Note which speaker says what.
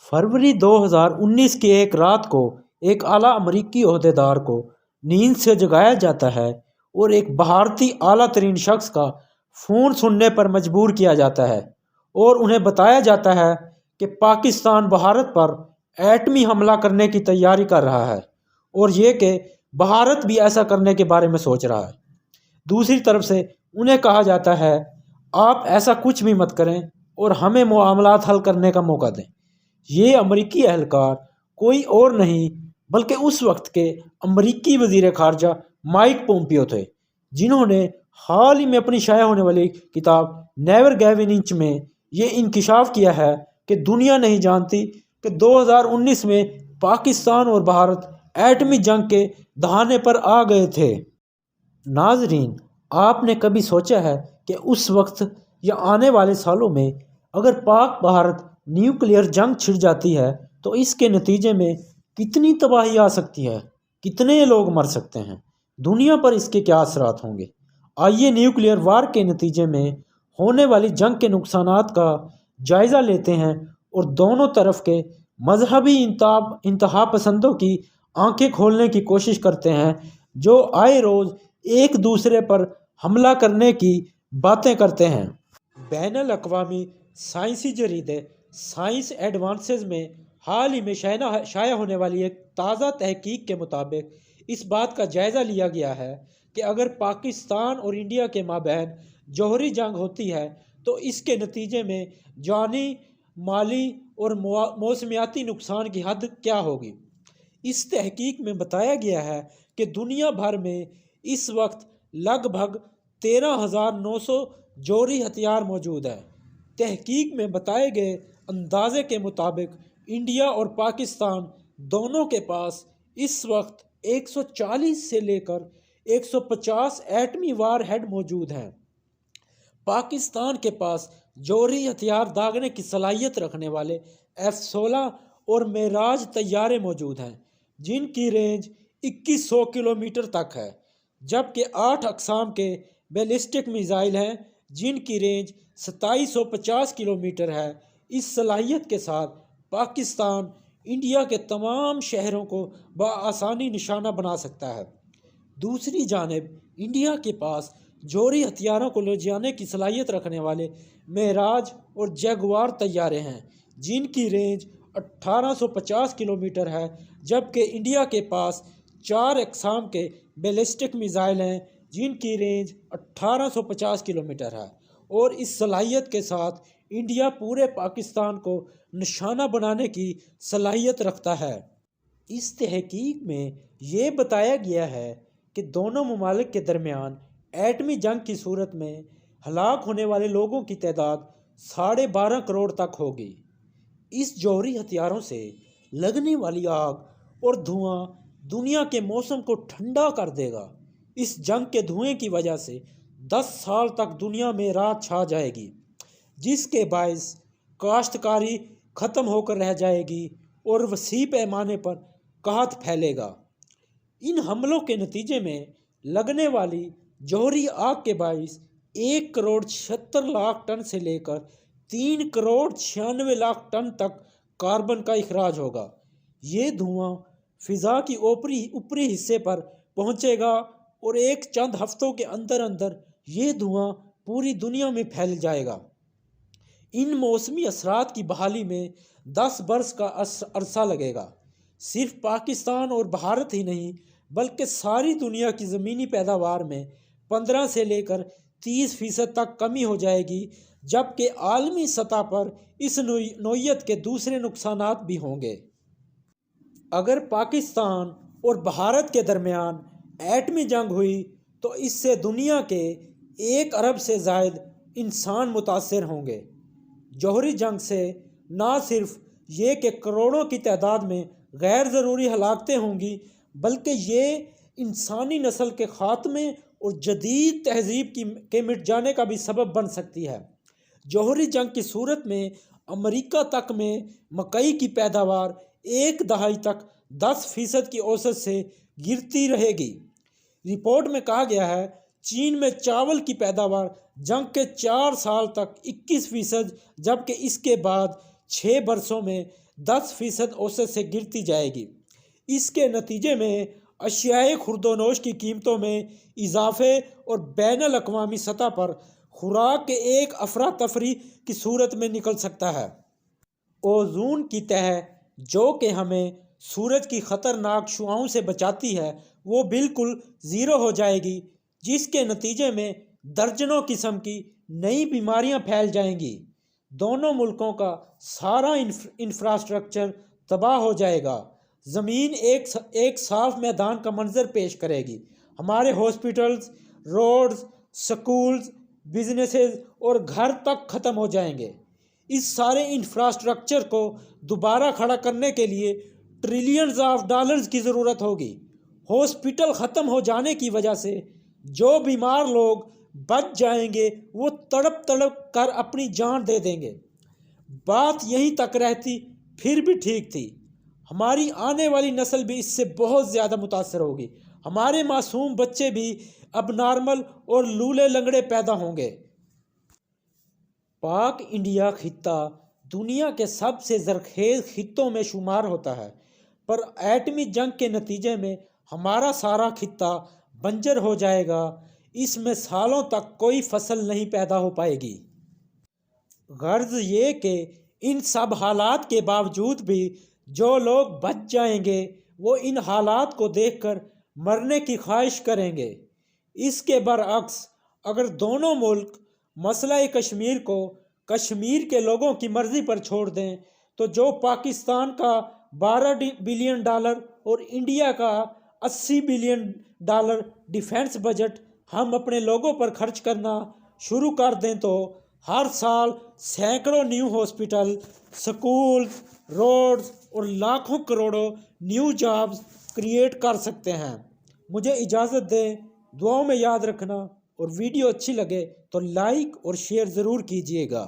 Speaker 1: फरवरी 2019 की एक रात को एक आला अमरीकी ओहदेदार को नींद से जगाया जाता है और एक भारतीय आला तरीन शख्स का फ़ोन सुनने पर मजबूर किया जाता है और उन्हें बताया जाता है कि पाकिस्तान भारत पर एटमी हमला करने की तैयारी कर रहा है और ये कि भारत भी ऐसा करने के बारे में सोच रहा है। दूसरी तरफ से उन्हें कहा जाता है, आप ऐसा कुछ भी मत करें और हमें मामलात हल करने का मौका दें। ये अमरीकी एहलकार कोई और नहीं बल्कि उस वक्त के अमरीकी वज़ीर ख़ारजा माइक पोम्पियो थे, जिन्होंने हाल ही में अपनी शाया होने वाली किताब नेवर गैव इन इंच में ये इंकिशाफ किया है कि दुनिया नहीं जानती कि 2019 में पाकिस्तान और भारत एटमी जंग के दहाने पर आ गए थे। नाजरीन, आपने कभी सोचा है कि उस वक्त या आने वाले सालों में अगर पाक भारत न्यूक्लियर जंग छिड़ जाती है तो इसके नतीजे में कितनी तबाही आ सकती है, कितने लोग मर सकते हैं, दुनिया पर इसके क्या असरात होंगे। आइए न्यूक्लियर वार के नतीजे में होने वाली जंग के नुकसानात का जायज़ा लेते हैं और दोनों तरफ के मजहबी इंतहा पसंदों की आंखें खोलने की कोशिश करते हैं, जो आए रोज़ एक दूसरे पर हमला करने की बातें करते हैं। बैनुल अक़वामी साइंसी जरीदे साइंस एडवांसेस में हाल ही में शाया होने वाली एक ताज़ा तहकीक के मुताबिक इस बात का जायज़ा लिया गया है कि अगर पाकिस्तान और इंडिया के माबैन जौहरी जंग होती है तो इसके नतीजे में जानी, माली और मौसमियाती नुकसान की हद क्या होगी। इस तहकीक में बताया गया है कि दुनिया भर में इस वक्त लगभग 13,900 जौहरी हथियार मौजूद है। तहकीक में बताए गए अंदाजे के मुताबिक इंडिया और पाकिस्तान दोनों के पास इस वक्त 140 से लेकर 150 एटमी वार हेड मौजूद हैं। पाकिस्तान के पास जौहरी हथियार दागने की सलाहियत रखने वाले F-16 और मेराज तैयारे मौजूद हैं, जिनकी रेंज 2100 किलोमीटर तक है, जबकि 8 अक़साम के बैलिस्टिक मिसाइल हैं जिनकी रेंज 2750 किलोमीटर है। इस सलाहियत के साथ पाकिस्तान इंडिया के तमाम शहरों को बआसानी निशाना बना सकता है। दूसरी जानिब इंडिया के पास जौहरी हथियारों को ले जाने की सलाहियत रखने वाले मेराज और जगुआर तैयारे हैं, जिनकी रेंज 1850 किलोमीटर है, जबकि इंडिया के पास 4 अक़साम के बैलिस्टिक मिसाइल हैं जिनकी रेंज 1850 किलोमीटर है। और इस सलाहियत के साथ इंडिया पूरे पाकिस्तान को निशाना बनाने की सलाहियत रखता है। इस तहकीक में ये बताया गया है कि दोनों ममालिक के दरमियान एटमी जंग की सूरत में हलाक होने वाले लोगों की तादाद 12.5 करोड़ तक होगी। इस जौहरी हथियारों से लगने वाली आग और धुआं दुनिया के मौसम को ठंडा कर देगा। इस जंग के धुएं की वजह से 10 साल तक दुनिया में रात छा जाएगी, जिसके बायस काश्तकारी ख़त्म होकर रह जाएगी और वसी पैमाने पर कहत फैलेगा। इन हमलों के नतीजे में लगने वाली जौहरी आग के बायस 1 करोड़ 76 लाख टन से लेकर 3 करोड़ 96 लाख टन तक कार्बन का इखराज होगा। ये धुआं फ़िज़ा की ऊपरी हिस्से पर पहुंचेगा और एक चंद हफ्तों के अंदर अंदर ये धुआं पूरी दुनिया में फैल जाएगा। इन मौसमी असरात की बहाली में 10 बरस का अरसा लगेगा। सिर्फ पाकिस्तान और भारत ही नहीं बल्कि सारी दुनिया की ज़मीनी पैदावार में 15 से लेकर 30% तक कमी हो जाएगी, जबकि आलमी सतह पर इस नौइयत के दूसरे नुकसानात भी होंगे। अगर पाकिस्तान और भारत के दरमियान एटमी जंग हुई तो इससे दुनिया के 1 अरब से ज़ायद इंसान मुतासर होंगे। जौहरी जंग से ना सिर्फ ये कि करोड़ों की तादाद में गैर ज़रूरी हलाकतें होंगी, बल्कि ये इंसानी नस्ल के ख़ात्मे और जदीद तहज़ीब के मिट जाने का भी सबब बन सकती है। जौहरी जंग की सूरत में अमेरिका तक में मकई की पैदावार 1 दहाई तक 10% की औसत से गिरती रहेगी। रिपोर्ट में कहा गया है चीन में चावल की पैदावार जंग के 4 साल तक 21%, जबकि इसके बाद 6 वर्षों में 10% औसत से गिरती जाएगी। इसके नतीजे में अशियाए खुर्दोनोश की कीमतों में इजाफे और बैनुल अक़वामी सतह पर खुराक के एक अफरा तफरी की सूरत में निकल सकता है। ओजोन की तह जो कि हमें सूरज की ख़तरनाक शुआओं से बचाती है वो बिल्कुल ज़ीरो हो जाएगी, जिसके नतीजे में दर्जनों किस्म की नई बीमारियां फैल जाएंगी। दोनों मुल्कों का सारा इंफ्रास्ट्रक्चर तबाह हो जाएगा। ज़मीन एक साफ मैदान का मंजर पेश करेगी। हमारे हॉस्पिटल्स, रोड्स, स्कूल्स, बिजनेसेस और घर तक ख़त्म हो जाएंगे। इस सारे इंफ्रास्ट्रक्चर को दोबारा खड़ा करने के लिए ट्रिलियंस ऑफ डॉलर्स की ज़रूरत होगी। हॉस्पिटल ख़त्म हो जाने की वजह से जो बीमार लोग बच जाएंगे वो तड़प तड़प कर अपनी जान दे देंगे। बात यहीं तक रहती फिर भी ठीक थी। हमारी आने वाली नस्ल भी इससे बहुत ज़्यादा मुतासर होगी। हमारे मासूम बच्चे भी अब नॉर्मल और लूले लंगड़े पैदा होंगे। पाक इंडिया खित्ता दुनिया के सबसे ज़रखेज़ खित्तों में शुमार होता है, पर एटमी जंग के नतीजे में हमारा सारा खित्ता बंजर हो जाएगा। इसमें सालों तक कोई फसल नहीं पैदा हो पाएगी। गर्ज ये कि इन सब हालात के बावजूद भी जो लोग बच जाएंगे वो इन हालात को देखकर मरने की ख्वाहिश करेंगे। इसके बरअक्स अगर दोनों मुल्क मसला कश्मीर को कश्मीर के लोगों की मर्ज़ी पर छोड़ दें तो जो पाकिस्तान का $12 बिलियन और इंडिया का $80 बिलियन डिफेंस बजट हम अपने लोगों पर खर्च करना शुरू कर दें तो हर साल सैकड़ों न्यू हॉस्पिटल, स्कूल, रोड्स और लाखों करोड़ों न्यू जॉब्स क्रिएट कर सकते हैं। मुझे इजाज़त दें, दुआओं में याद रखना और वीडियो अच्छी लगे तो लाइक और शेयर ज़रूर कीजिएगा।